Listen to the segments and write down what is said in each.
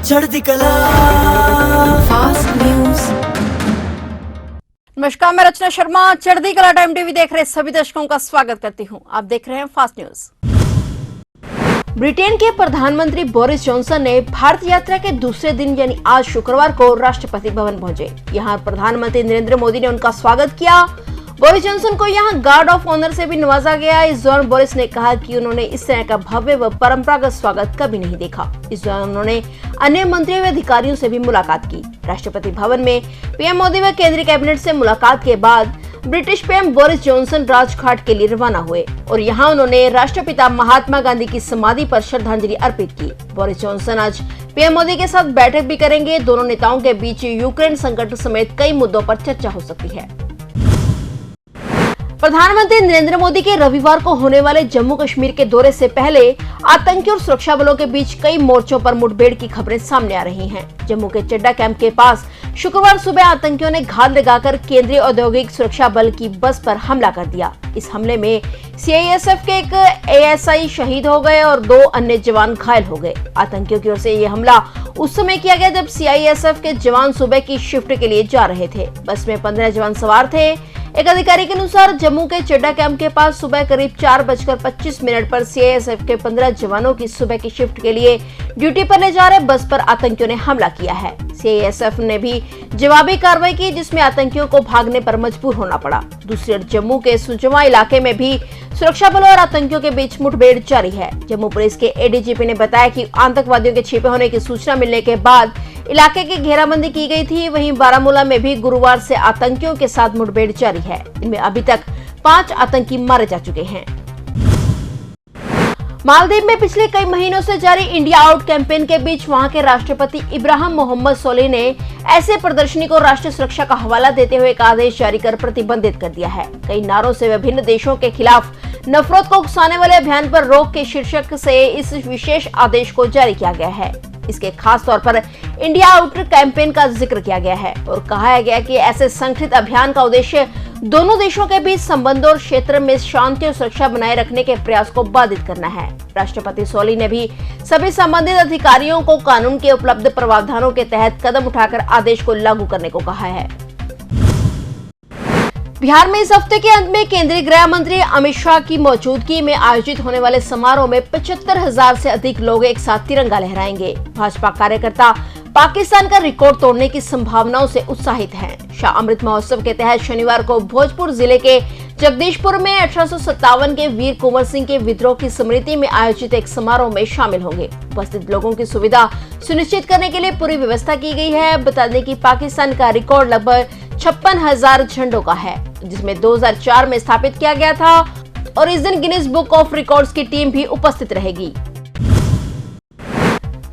चढ़ती कला fast news. नमस्कार, मैं रचना शर्मा चढ़ती कला टाइम टीवी देख रहे सभी दर्शकों का स्वागत करती हूं। आप देख रहे हैं फास्ट न्यूज। ब्रिटेन के प्रधानमंत्री बोरिस जॉनसन ने भारत यात्रा के दूसरे दिन यानी आज शुक्रवार को राष्ट्रपति भवन पहुंचे। यहां प्रधानमंत्री नरेंद्र मोदी ने उनका स्वागत किया। बोरिस जॉनसन को यहां गार्ड ऑफ ऑनर से भी नवाजा गया। इस दौरान बोरिस ने कहा कि उन्होंने इस तरह का भव्य व परंपरागत स्वागत कभी नहीं देखा। इस दौरान उन्होंने अन्य मंत्रियों व अधिकारियों से भी मुलाकात की। राष्ट्रपति भवन में पीएम मोदी व केंद्रीय कैबिनेट से मुलाकात के बाद British PM Boris Johnson Rajghat के लिए रवाना हुए और यहां उन्होंने राष्ट्रपिता महात्मा गांधी की समाधि पर श्रद्धांजलि अर्पित की। बोरिस जॉनसन आज पीएम मोदी के साथ बैठक भी करेंगे। दोनों नेताओं के बीच यूक्रेन संकट समेत कई मुद्दों पर चर्चा हो सकती है। प्रधानमंत्री नरेंद्र मोदी के रविवार को होने वाले जम्मू कश्मीर के दौरे से पहले आतंकी और सुरक्षा बलों के बीच कई मोर्चों पर मुठभेड़ की खबरें सामने आ रही हैं। जम्मू के चड्डा कैंप के पास शुक्रवार सुबह आतंकियों ने घात लगाकर केंद्रीय औद्योगिक सुरक्षा बल की बस पर हमला कर दिया। इस हमले में सीआईएसएफ के एक एएसआई शहीद हो गए और 2 अन्य जवान घायल हो गए। आतंकियों की ओर से यह हमला उस समय किया गया जब सीआईएसएफ के जवान सुबह की शिफ्ट के लिए जा रहे थे। बस में 15 जवान सवार थे। एक अधिकारी के अनुसार जम्मू के चड्डा कैंप के पास सुबह करीब 4:25 पर सीआईएसएफ के 15 जवानों की सुबह की शिफ्ट के लिए ड्यूटी पर ले जा रहे बस पर आतंकियों ने हमला किया है। सीआईएसएफ ने भी जवाबी कार्रवाई की जिसमें आतंकियों को भागने पर मजबूर होना पड़ा। दूसरी ओर जम्मू के सुजमा इलाके में भी सुरक्षा बलों और आतंकियों के बीच मुठभेड़ जारी है। जम्मू पुलिस के एडीजीपी ने बताया कि आतंकवादियों के छिपे होने की सूचना मिलने के बाद इलाके की घेराबंदी की गई थी। वहीं बारामूला में भी गुरुवार से आतंकियों के साथ मुठभेड़ जारी है। इनमें अभी तक 5 आतंकी मारे जा चुके हैं। मालदीव में पिछले कई महीनों से जारी इंडिया आउट कैंपेन के बीच वहां के राष्ट्रपति इब्राहिम मोहम्मद सोलिह ने ऐसे प्रदर्शनी को राष्ट्रीय सुरक्षा का हवाला देते हुए एक आदेश जारी कर प्रतिबंधित कर दिया है। कई नारों से विभिन्न देशों के खिलाफ नफरत को उकसाने वाले अभियान पर रोक के शीर्षक से इस विशेष आदेश को जारी किया गया है। इसके खास तौर पर इंडिया आउट कैंपेन का जिक्र किया गया है और कहा गया कि ऐसे संगठित अभियान का उद्देश्य दोनों देशों के बीच संबंधों और क्षेत्र में शांति और सुरक्षा बनाए रखने के प्रयास को बाधित करना है। राष्ट्रपति सोलिह ने भी सभी संबंधित अधिकारियों को कानून के उपलब्ध प्रावधानों के तहत कदम उठाकर आदेश को लागू करने को कहा है। बिहार में इस हफ्ते के अंत में केंद्रीय गृह मंत्री अमित शाह की मौजूदगी में आयोजित होने वाले समारोह में 75,000 से अधिक लोग एक साथ तिरंगा लहराएंगे। भाजपा कार्यकर्ता पाकिस्तान का रिकॉर्ड तोड़ने की संभावनाओं से उत्साहित हैं। शाह अमृत महोत्सव के तहत शनिवार को भोजपुर जिले के जगदीशपुर में 1857 के वीर कुंवर सिंह के विद्रोह की स्मृति में आयोजित एक समारोह में शामिल होंगे। उपस्थित लोगों की सुविधा सुनिश्चित करने के लिए पूरी व्यवस्था की गई है। बता दें कि पाकिस्तान का रिकॉर्ड लगभग 56,000 झंडों का है, जिसमें 2004 में स्थापित किया गया था और इस दिन गिनीज बुक ऑफ रिकॉर्ड्स की टीम भी उपस्थित रहेगी।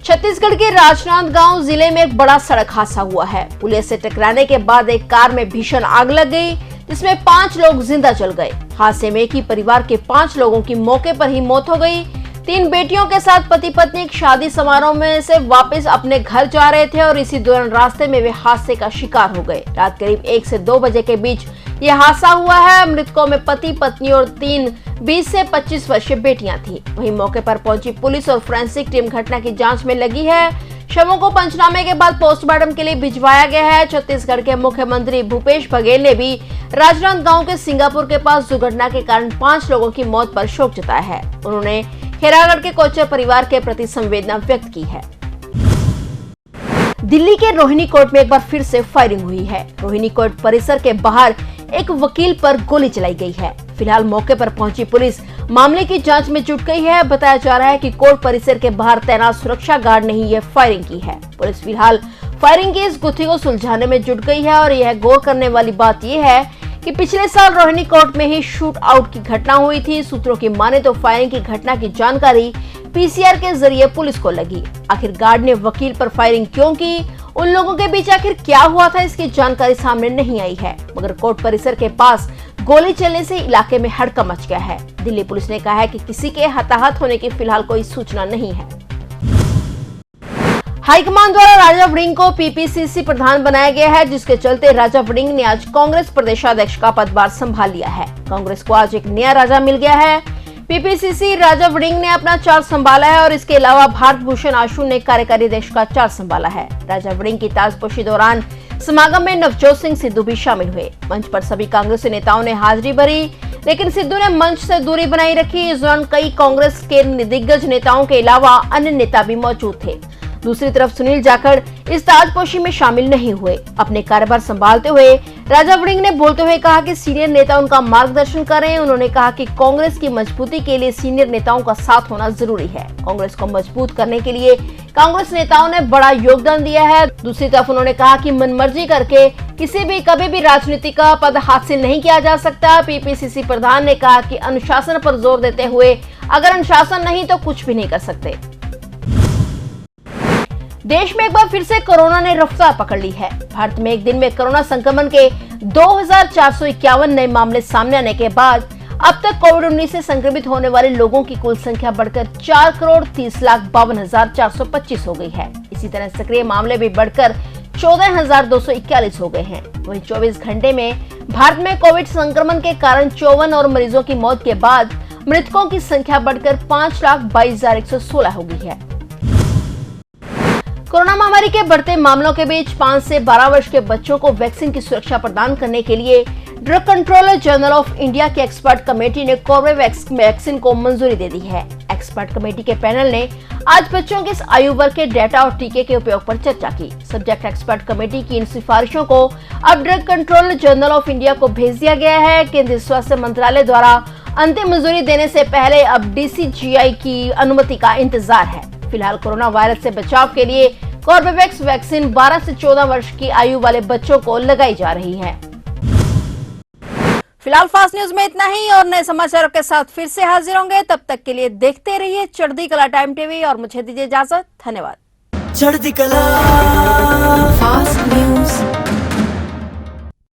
छत्तीसगढ़ के राजनांदगांव जिले में एक बड़ा सड़क हादसा हुआ है। पुलिस से टकराने के बाद एक कार में भीषण आग लग गई जिसमें 5 लोग जिंदा जल गए। हादसे में एक ही परिवार के 5 लोगों की मौके पर ही मौत हो गई। 3 बेटियों के साथ पति पत्नी एक शादी समारोह में से वापस अपने घर जा रहे थे और इसी दौरान रास्ते में वे हादसे का शिकार हो गए। रात करीब 1 से 2 बजे के बीच यह हादसा हुआ है। मृतकों में पति पत्नी और 3 20 से 25 वर्षीय बेटियां थी। वहीं मौके पर पहुंची पुलिस और फोरेंसिक टीम घटना की जांच में लगी है। शवों को पंचनामे के बाद पोस्टमार्टम के लिए भिजवाया गया है। छत्तीसगढ़ के मुख्यमंत्री भूपेश बघेल ने भी राजनांदगांव के सिंगापुर के पास दुर्घटना के कारण 5 लोगों की मौत पर शोक जताया है। उन्होंने खेरागढ़ के कोचर परिवार के प्रति संवेदना व्यक्त की है। दिल्ली के रोहिणी कोर्ट में एक बार फिर से फायरिंग हुई है। रोहिणी कोर्ट परिसर के बाहर एक वकील पर गोली चलाई गई है। फिलहाल मौके पर पहुंची पुलिस मामले की जांच में जुट गई है। बताया जा रहा है कि कोर्ट परिसर के बाहर तैनात सुरक्षा गार्ड ने ही यह फायरिंग की है। पुलिस फिलहाल फायरिंग की इस गुत्थी को सुलझाने में जुट गई है और यह गौर करने वाली बात यह है कि पिछले साल रोहिणी कोर्ट में ही शूट आउट की घटना हुई थी। सूत्रों की माने तो फायरिंग की घटना की जानकारी पीसीआर के जरिए पुलिस को लगी। आखिर गार्ड ने वकील पर फायरिंग क्यों की, उन लोगों के बीच आखिर क्या हुआ था, इसकी जानकारी सामने नहीं आई है। मगर कोर्ट परिसर के पास गोली चलने से इलाके में हड़कंप मच गया है। दिल्ली पुलिस ने कहा है कि किसी के हताहत होने की फिलहाल कोई सूचना नहीं है। हाईकमान द्वारा राजा वड़िंग को पीपीसीसी प्रधान बनाया गया है, जिसके चलते राजा वड़िंग ने आज कांग्रेस प्रदेशाध्यक्ष का पदभार संभाल लिया है। कांग्रेस को आज एक नया राजा मिल गया है। पीपीसीसी राजा वड़िंग ने अपना चार्ज संभाला है और इसके अलावा भारत भूषण आशु ने कार्यकारी अध्यक्ष का चार्ज संभाला है। राजा वड़िंग की ताजपोशी दौरान समागम में नवजोत सिंह सिद्धू भी शामिल हुए। मंच पर सभी कांग्रेसी नेताओं ने हाजिरी भरी, लेकिन सिद्धू ने मंच से दूरी बनाई रखी। इस दौरान कई कांग्रेस के दिग्गज नेताओं के अलावा अन्य नेता भी मौजूद थे। दूसरी तरफ सुनील जाखड़ इस ताजपोशी में शामिल नहीं हुए। अपने कार्यभार संभालते हुए राजा वड़िंग ने बोलते हुए कहा कि सीनियर नेता उनका मार्गदर्शन करें। उन्होंने कहा कि कांग्रेस की मजबूती के लिए सीनियर नेताओं का साथ होना जरूरी है। कांग्रेस को मजबूत करने के लिए कांग्रेस नेताओं ने बड़ा योगदान दिया है। दूसरी तरफ उन्होंने कहा कि मनमर्जी करके कभी भी राजनीति का पद हासिल नहीं किया जा सकता। पीपीसीसी प्रधान ने कहा कि अनुशासन पर जोर देते हुए अगर अनुशासन नहीं तो कुछ भी नहीं कर सकते। देश में एक बार फिर से कोरोना ने रफ्तार पकड़ ली है। भारत में एक दिन में कोरोना संक्रमण के 2451 नए मामले सामने आने के बाद अब तक कोविड-19 से संक्रमित होने वाले लोगों की कुल संख्या बढ़कर 4,30,52,425 हो गई है। इसी तरह सक्रिय मामले भी बढ़कर 14,241 हो गए हैं। वहीं 24 घंटे में भारत में कोविड संक्रमण के कारण 54 और मरीजों की मौत के बाद मृतकों की संख्या बढ़कर 5,22,116 हो गई है। कोरोना महामारी के बढ़ते मामलों के बीच 5 से 12 वर्ष के बच्चों को वैक्सीन की सुरक्षा प्रदान करने के लिए drug controller general of India की एक्सपर्ट कमेटी ने कोर्बेवैक्स वैक्सीन को मंजूरी दे दी है। एक्सपर्ट कमेटी के पैनल ने आज बच्चों के इस आयु वर्ग के डेटा और टीके के उपयोग पर चर्चा की। सब्जेक्ट एक्सपर्ट कमेटी की इन सिफारिशों को अब drug controller general of India को भेज दिया गया है। केंद्रीय स्वास्थ्य मंत्रालय द्वारा अंतिम मंजूरी देने से पहले अब DCGI की अनुमति का इंतजार है। फिलहाल कोरोना वायरस से बचाव के लिए कोर्बेवैक्स वैक्सीन 12 से 14 वर्ष की आयु वाले बच्चों को लगाई जा रही है। फिलहाल फास्ट न्यूज में इतना ही और नए समाचारों के साथ फिर से हाजिर होंगे। तब तक के लिए देखते रहिए चढ़ती कला टाइम टीवी और मुझे दीजिए इजाजत। धन्यवाद। चढ़ती कला